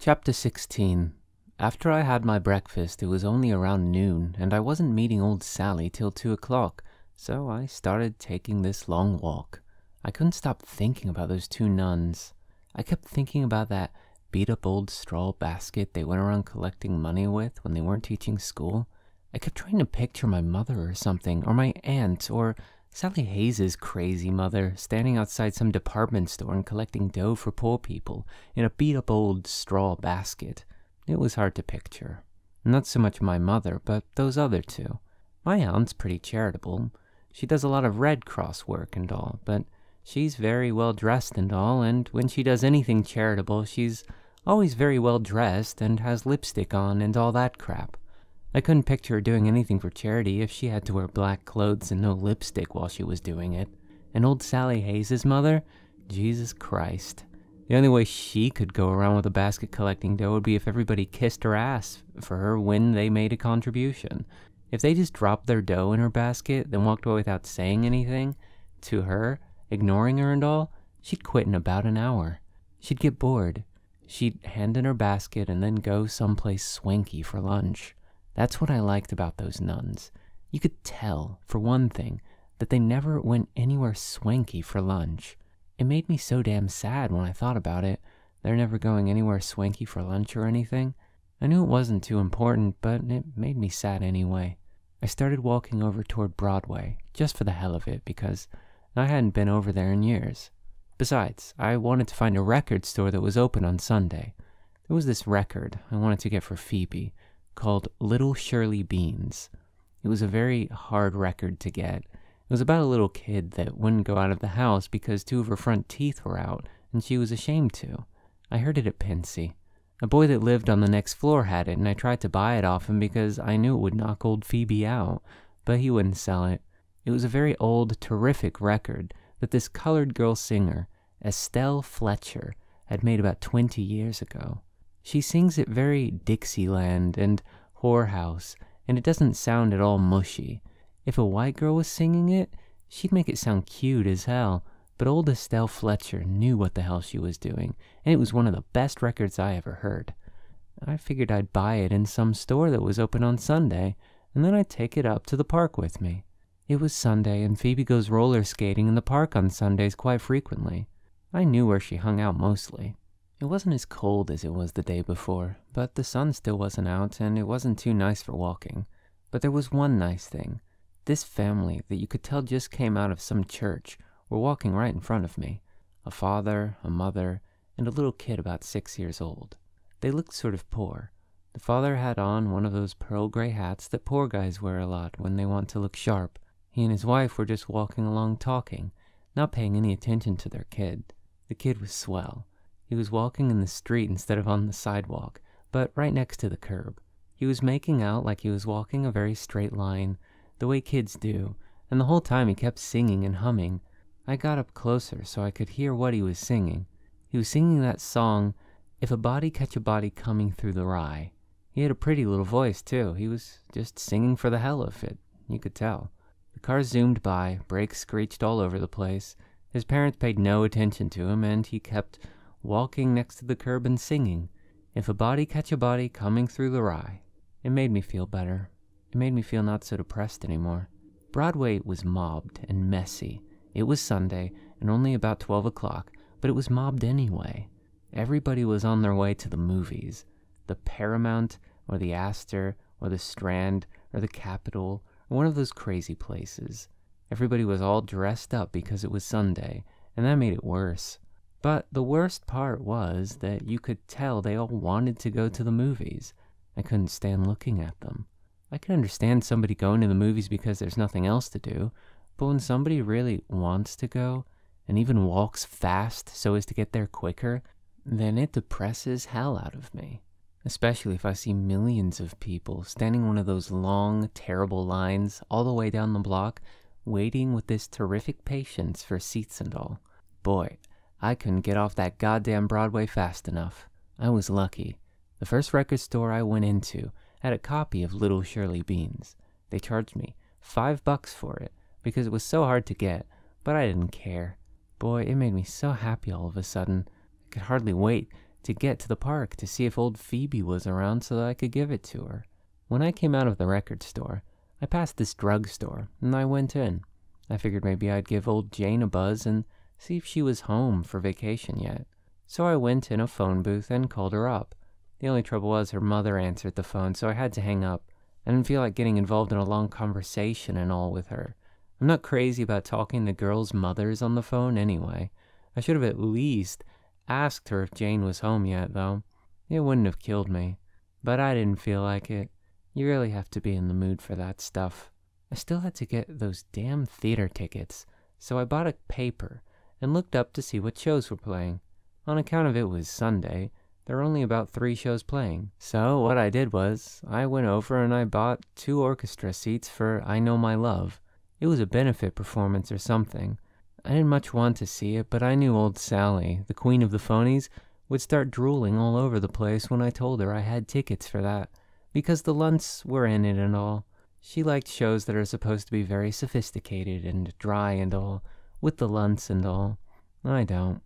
Chapter 16. After I had my breakfast, it was only around noon, and I wasn't meeting old Sally till 2 o'clock, so I started taking this long walk. I couldn't stop thinking about those two nuns. I kept thinking about that beat-up old straw basket they went around collecting money with when they weren't teaching school. I kept trying to picture my mother or something, or my aunt, or Sally Hayes' crazy mother, standing outside some department store and collecting dough for poor people in a beat-up old straw basket. It was hard to picture. Not so much my mother, but those other two. My aunt's pretty charitable. She does a lot of Red Cross work and all, but she's very well dressed and all, and when she does anything charitable, she's always very well dressed and has lipstick on and all that crap. I couldn't picture her doing anything for charity if she had to wear black clothes and no lipstick while she was doing it. And old Sally Hayes' mother? Jesus Christ. The only way she could go around with a basket collecting dough would be if everybody kissed her ass for her when they made a contribution. If they just dropped their dough in her basket, then walked away without saying anything to her, ignoring her and all, she'd quit in about an hour. She'd get bored. She'd hand in her basket and then go someplace swanky for lunch. That's what I liked about those nuns. You could tell, for one thing, that they never went anywhere swanky for lunch. It made me so damn sad when I thought about it. They're never going anywhere swanky for lunch or anything. I knew it wasn't too important, but it made me sad anyway. I started walking over toward Broadway, just for the hell of it, because I hadn't been over there in years. Besides, I wanted to find a record store that was open on Sunday. There was this record I wanted to get for Phoebe, called Little Shirley Beans. It was a very hard record to get. It was about a little kid that wouldn't go out of the house because two of her front teeth were out, and she was ashamed to. I heard it at Pincy. A boy that lived on the next floor had it, and I tried to buy it off him because I knew it would knock old Phoebe out, but he wouldn't sell it. It was a very old, terrific record that this colored girl singer, Estelle Fletcher, had made about 20 years ago. She sings it very Dixieland and whorehouse, and it doesn't sound at all mushy. If a white girl was singing it, she'd make it sound cute as hell, but old Estelle Fletcher knew what the hell she was doing, and it was one of the best records I ever heard. I figured I'd buy it in some store that was open on Sunday, and then I'd take it up to the park with me. It was Sunday, and Phoebe goes roller skating in the park on Sundays quite frequently. I knew where she hung out mostly. It wasn't as cold as it was the day before, but the sun still wasn't out, and it wasn't too nice for walking. But there was one nice thing. This family that you could tell just came out of some church were walking right in front of me. A father, a mother, and a little kid about 6 years old. They looked sort of poor. The father had on one of those pearl gray hats that poor guys wear a lot when they want to look sharp. He and his wife were just walking along talking, not paying any attention to their kid. The kid was swell. He was walking in the street instead of on the sidewalk, but right next to the curb. He was making out like he was walking a very straight line, the way kids do, and the whole time he kept singing and humming. I got up closer so I could hear what he was singing. He was singing that song, If a Body Catch a Body Coming Through the Rye. He had a pretty little voice, too. He was just singing for the hell of it, you could tell. The car zoomed by, brakes screeched all over the place. His parents paid no attention to him, and he kept walking next to the curb and singing, If a Body Catch a Body Coming Through the Rye. It made me feel better. It made me feel not so depressed anymore. Broadway was mobbed and messy. It was Sunday, and only about 12 o'clock, but it was mobbed anyway. Everybody was on their way to the movies. The Paramount, or the Astor, or the Strand, or the Capitol, or one of those crazy places. Everybody was all dressed up because it was Sunday, and that made it worse. But the worst part was that you could tell they all wanted to go to the movies. I couldn't stand looking at them. I can understand somebody going to the movies because there's nothing else to do, but when somebody really wants to go, and even walks fast so as to get there quicker, then it depresses hell out of me. Especially if I see millions of people standing one of those long, terrible lines all the way down the block, waiting with this terrific patience for seats and all. Boy, I couldn't get off that goddamn Broadway fast enough. I was lucky. The first record store I went into had a copy of Little Shirley Beans. They charged me $5 for it because it was so hard to get, but I didn't care. Boy, it made me so happy all of a sudden. I could hardly wait to get to the park to see if old Phoebe was around so that I could give it to her. When I came out of the record store, I passed this drugstore, and I went in. I figured maybe I'd give old Jane a buzz and see if she was home for vacation yet. So I went in a phone booth and called her up. The only trouble was her mother answered the phone, so I had to hang up. I didn't feel like getting involved in a long conversation and all with her. I'm not crazy about talking to girls' mothers on the phone anyway. I should have at least asked her if Jane was home yet, though. It wouldn't have killed me. But I didn't feel like it. You really have to be in the mood for that stuff. I still had to get those damn theater tickets, so I bought a paper and looked up to see what shows were playing. On account of it was Sunday, there were only about 3 shows playing. So what I did was, I went over and I bought 2 orchestra seats for I Know My Love. It was a benefit performance or something. I didn't much want to see it, but I knew old Sally, the queen of the phonies, would start drooling all over the place when I told her I had tickets for that, because the Lunts were in it and all. She liked shows that are supposed to be very sophisticated and dry and all, with the Lunts and all. I don't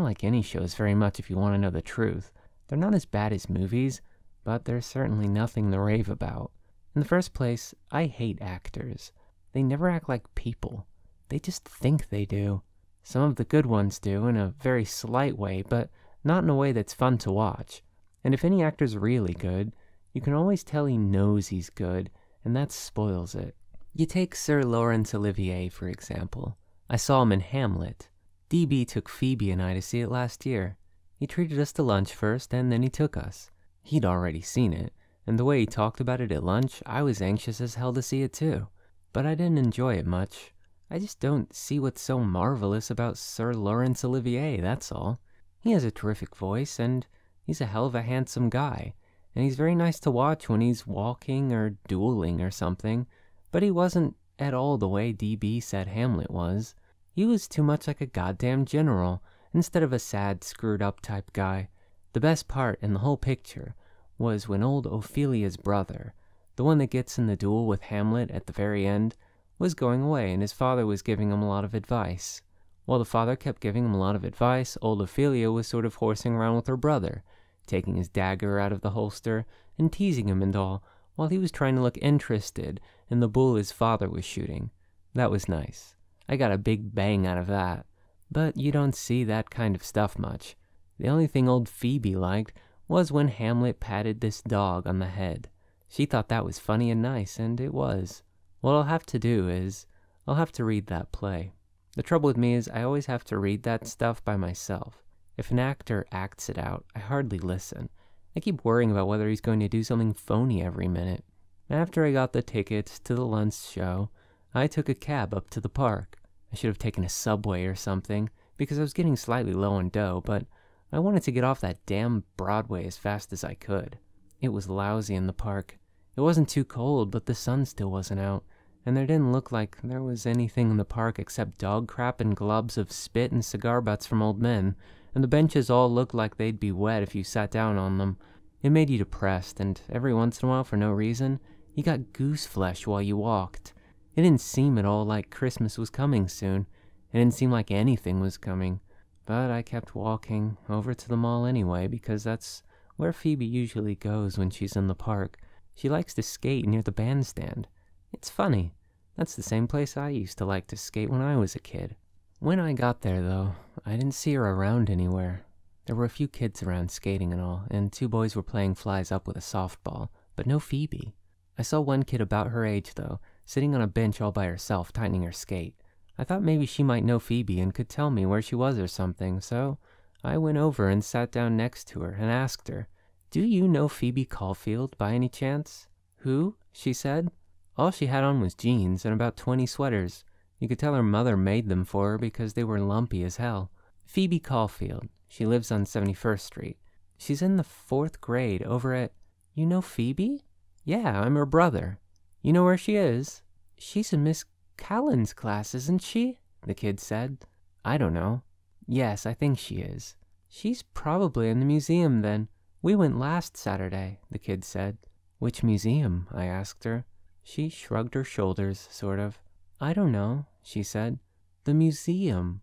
like any shows very much if you want to know the truth. They're not as bad as movies, but there's certainly nothing to rave about. In the first place, I hate actors. They never act like people. They just think they do. Some of the good ones do, in a very slight way, but not in a way that's fun to watch. And if any actor's really good, you can always tell he knows he's good, and that spoils it. You take Sir Laurence Olivier, for example. I saw him in Hamlet. DB took Phoebe and I to see it last year. He treated us to lunch first, and then he took us. He'd already seen it, and the way he talked about it at lunch, I was anxious as hell to see it too. But I didn't enjoy it much. I just don't see what's so marvelous about Sir Laurence Olivier, that's all. He has a terrific voice, and he's a hell of a handsome guy, and he's very nice to watch when he's walking or dueling or something, but he wasn't at all the way DB said Hamlet was. He was too much like a goddamn general, instead of a sad, screwed-up type guy. The best part in the whole picture was when old Ophelia's brother, the one that gets in the duel with Hamlet at the very end, was going away and his father was giving him a lot of advice. While the father kept giving him a lot of advice, old Ophelia was sort of horsing around with her brother, taking his dagger out of the holster and teasing him and all, while he was trying to look interested in the bull his father was shooting. That was nice. I got a big bang out of that. But you don't see that kind of stuff much. The only thing old Phoebe liked was when Hamlet patted this dog on the head. She thought that was funny and nice, and it was. What I'll have to do is, I'll have to read that play. The trouble with me is I always have to read that stuff by myself. If an actor acts it out, I hardly listen. I keep worrying about whether he's going to do something phony every minute. After I got the tickets to the lunch show, I took a cab up to the park. I should have taken a subway or something, because I was getting slightly low on dough, but I wanted to get off that damn Broadway as fast as I could. It was lousy in the park. It wasn't too cold, but the sun still wasn't out, and there didn't look like there was anything in the park except dog crap and globs of spit and cigar butts from old men, and the benches all looked like they'd be wet if you sat down on them. It made you depressed, and every once in a while, for no reason, you got goose flesh while you walked. It didn't seem at all like Christmas was coming soon. It didn't seem like anything was coming. But I kept walking over to the mall anyway, because that's where Phoebe usually goes when she's in the park. She likes to skate near the bandstand. It's funny. That's the same place I used to like to skate when I was a kid. When I got there, though, I didn't see her around anywhere. There were a few kids around skating and all, and 2 boys were playing flies up with a softball, but no Phoebe. I saw one kid about her age, though, sitting on a bench all by herself, tightening her skate. I thought maybe she might know Phoebe and could tell me where she was or something, so I went over and sat down next to her and asked her, "Do you know Phoebe Caulfield, by any chance?" "Who?" she said. All she had on was jeans and about 20 sweaters. You could tell her mother made them for her because they were lumpy as hell. "Phoebe Caulfield. She lives on 71st Street. She's in the 4th grade over at—" "You know Phoebe?" "Yeah, I'm her brother." "You know where she is?" "She's in Miss Callan's class, isn't she?" the kid said. "I don't know." "Yes, I think she is." "She's probably in the museum then. We went last Saturday," the kid said. "Which museum?" I asked her. She shrugged her shoulders, sort of. "I don't know," she said. "The museum."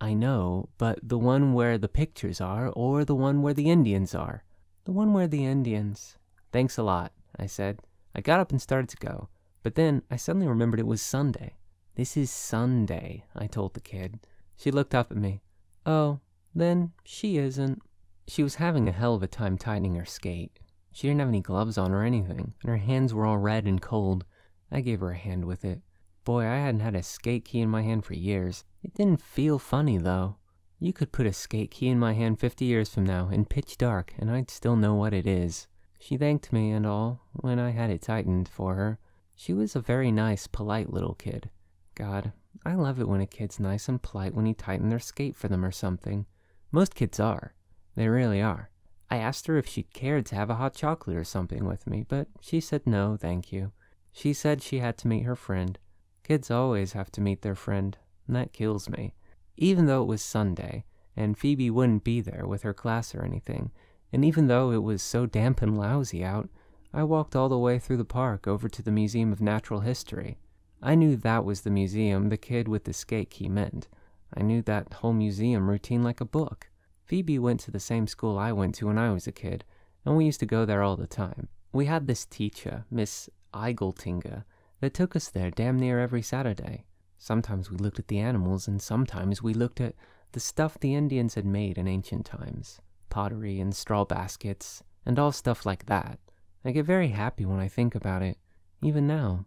I know, but the one where the pictures are, or the one where the Indians are? The one where the Indians. Thanks a lot, I said. I got up and started to go, but then I suddenly remembered it was Sunday. This is Sunday, I told the kid. She looked up at me. Oh, then she isn't. She was having a hell of a time tightening her skate. She didn't have any gloves on or anything, and her hands were all red and cold. I gave her a hand with it. Boy, I hadn't had a skate key in my hand for years. It didn't feel funny, though. You could put a skate key in my hand 50 years from now, in pitch dark, and I'd still know what it is. She thanked me and all, when I had it tightened for her. She was a very nice, polite little kid. God, I love it when a kid's nice and polite when you tighten their skate for them or something. Most kids are. They really are. I asked her if she'd cared to have a hot chocolate or something with me, but she said no, thank you. She said she had to meet her friend. Kids always have to meet their friend, and that kills me. Even though it was Sunday, and Phoebe wouldn't be there with her class or anything, and even though it was so damp and lousy out, I walked all the way through the park over to the Museum of Natural History. I knew that was the museum the kid with the skate key meant. I knew that whole museum routine like a book. Phoebe went to the same school I went to when I was a kid, and we used to go there all the time. We had this teacher, Miss Eigeltinga, that took us there damn near every Saturday. Sometimes we looked at the animals, and sometimes we looked at the stuff the Indians had made in ancient times. Pottery and straw baskets, and all stuff like that. I get very happy when I think about it, even now.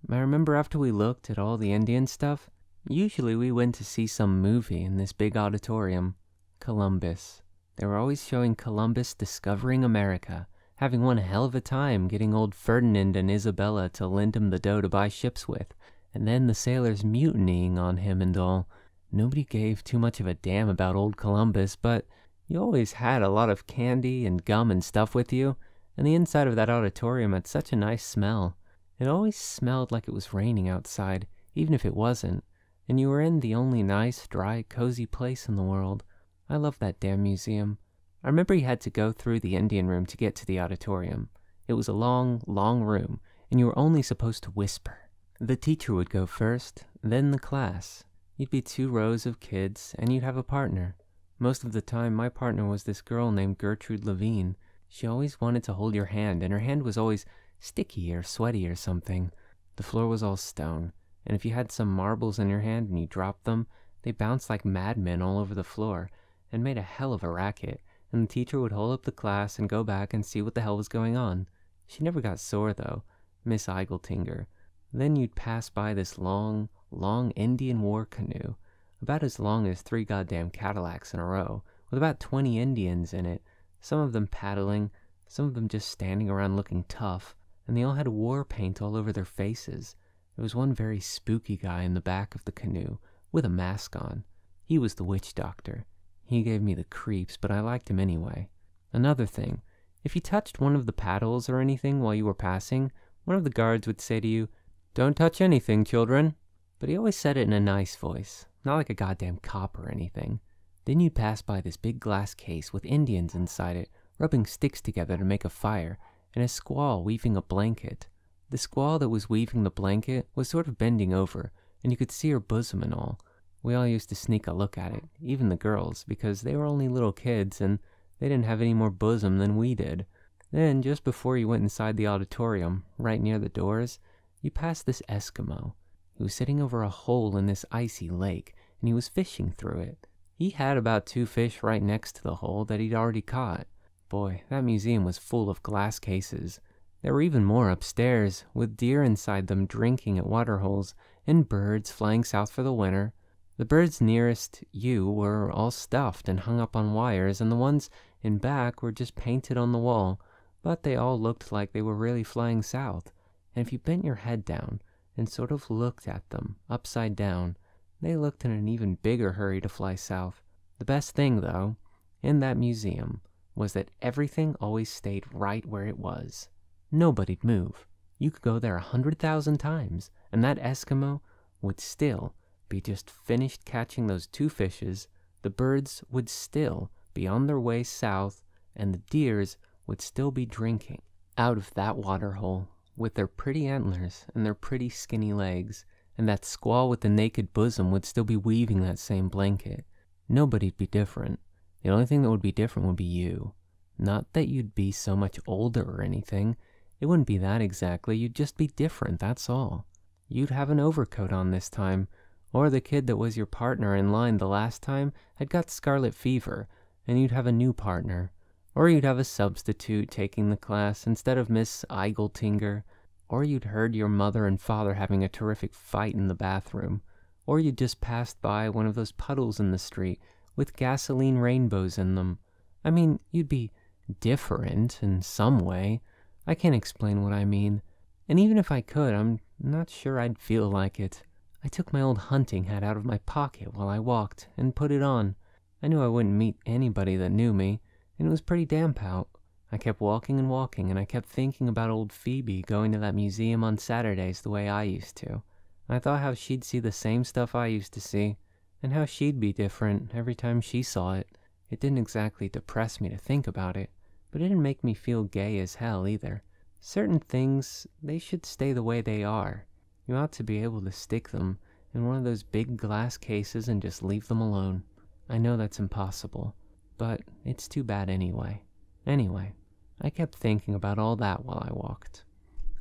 I remember after we looked at all the Indian stuff, usually we went to see some movie in this big auditorium. Columbus. They were always showing Columbus discovering America, having one hell of a time getting old Ferdinand and Isabella to lend him the dough to buy ships with, and then the sailors mutinying on him and all. Nobody gave too much of a damn about old Columbus, but you always had a lot of candy and gum and stuff with you, and the inside of that auditorium had such a nice smell. It always smelled like it was raining outside, even if it wasn't, and you were in the only nice, dry, cozy place in the world. I love that damn museum. I remember you had to go through the Indian room to get to the auditorium. It was a long, long room, and you were only supposed to whisper. The teacher would go first, then the class. You'd be 2 rows of kids, and you'd have a partner. Most of the time, my partner was this girl named Gertrude Levine. She always wanted to hold your hand, and her hand was always sticky or sweaty or something. The floor was all stone, and if you had some marbles in your hand and you dropped them, they bounced like madmen all over the floor, and made a hell of a racket, and the teacher would hold up the class and go back and see what the hell was going on. She never got sore, though, Miss Eigeltinger. Then you'd pass by this long, long Indian war canoe, about as long as 3 goddamn Cadillacs in a row, with about 20 Indians in it, some of them paddling, some of them just standing around looking tough, and they all had war paint all over their faces. There was one very spooky guy in the back of the canoe, with a mask on. He was the witch doctor. He gave me the creeps, but I liked him anyway. Another thing, if you touched one of the paddles or anything while you were passing, one of the guards would say to you, "Don't touch anything, children." But he always said it in a nice voice, not like a goddamn cop or anything. Then you'd pass by this big glass case with Indians inside it, rubbing sticks together to make a fire, and a squaw weaving a blanket. The squaw that was weaving the blanket was sort of bending over, and you could see her bosom and all. We all used to sneak a look at it, even the girls, because they were only little kids and they didn't have any more bosom than we did. Then, just before you went inside the auditorium, right near the doors, you passed this Eskimo. He was sitting over a hole in this icy lake, and he was fishing through it. He had about 2 fish right next to the hole that he'd already caught. Boy, that museum was full of glass cases. There were even more upstairs, with deer inside them drinking at water holes, and birds flying south for the winter. The birds nearest you were all stuffed and hung up on wires, and the ones in back were just painted on the wall, but they all looked like they were really flying south. And if you bent your head down and sort of looked at them, upside down, they looked in an even bigger hurry to fly south. The best thing, though, in that museum, was that everything always stayed right where it was. Nobody'd move. You could go there 100,000 times, and that Eskimo would still be just finished catching those 2 fishes, the birds would still be on their way south, and the deers would still be drinking out of that water hole with their pretty antlers and their pretty skinny legs, and that squaw with the naked bosom would still be weaving that same blanket. Nobody'd be different. The only thing that would be different would be you. Not that you'd be so much older or anything. It wouldn't be that exactly. You'd just be different, that's all. You'd have an overcoat on this time, or the kid that was your partner in line the last time had got scarlet fever, and you'd have a new partner. Or you'd have a substitute taking the class instead of Miss Eigeltinger. Or you'd heard your mother and father having a terrific fight in the bathroom. Or you'd just passed by one of those puddles in the street with gasoline rainbows in them. I mean, you'd be different in some way. I can't explain what I mean. And even if I could, I'm not sure I'd feel like it. I took my old hunting hat out of my pocket while I walked and put it on. I knew I wouldn't meet anybody that knew me, and it was pretty damp out. I kept walking and walking, and I kept thinking about old Phoebe going to that museum on Saturdays the way I used to. I thought how she'd see the same stuff I used to see, and how she'd be different every time she saw it. It didn't exactly depress me to think about it, but it didn't make me feel gay as hell either. Certain things, they should stay the way they are. You ought to be able to stick them in one of those big glass cases and just leave them alone. I know that's impossible, but it's too bad anyway. Anyway, I kept thinking about all that while I walked.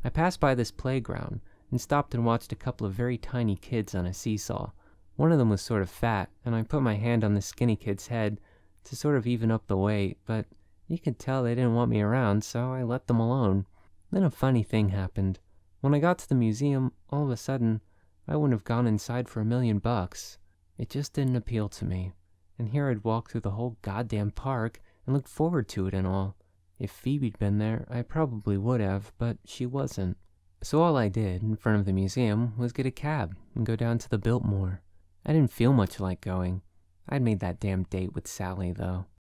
I passed by this playground and stopped and watched a couple of very tiny kids on a seesaw. One of them was sort of fat, and I put my hand on the skinny kid's head to sort of even up the weight, but you could tell they didn't want me around, so I let them alone. Then a funny thing happened. When I got to the museum, all of a sudden, I wouldn't have gone inside for $1,000,000. It just didn't appeal to me. And here I'd walked through the whole goddamn park and looked forward to it and all. If Phoebe'd been there, I probably would have, but she wasn't. So all I did in front of the museum was get a cab and go down to the Biltmore. I didn't feel much like going. I'd made that damn date with Sally, though.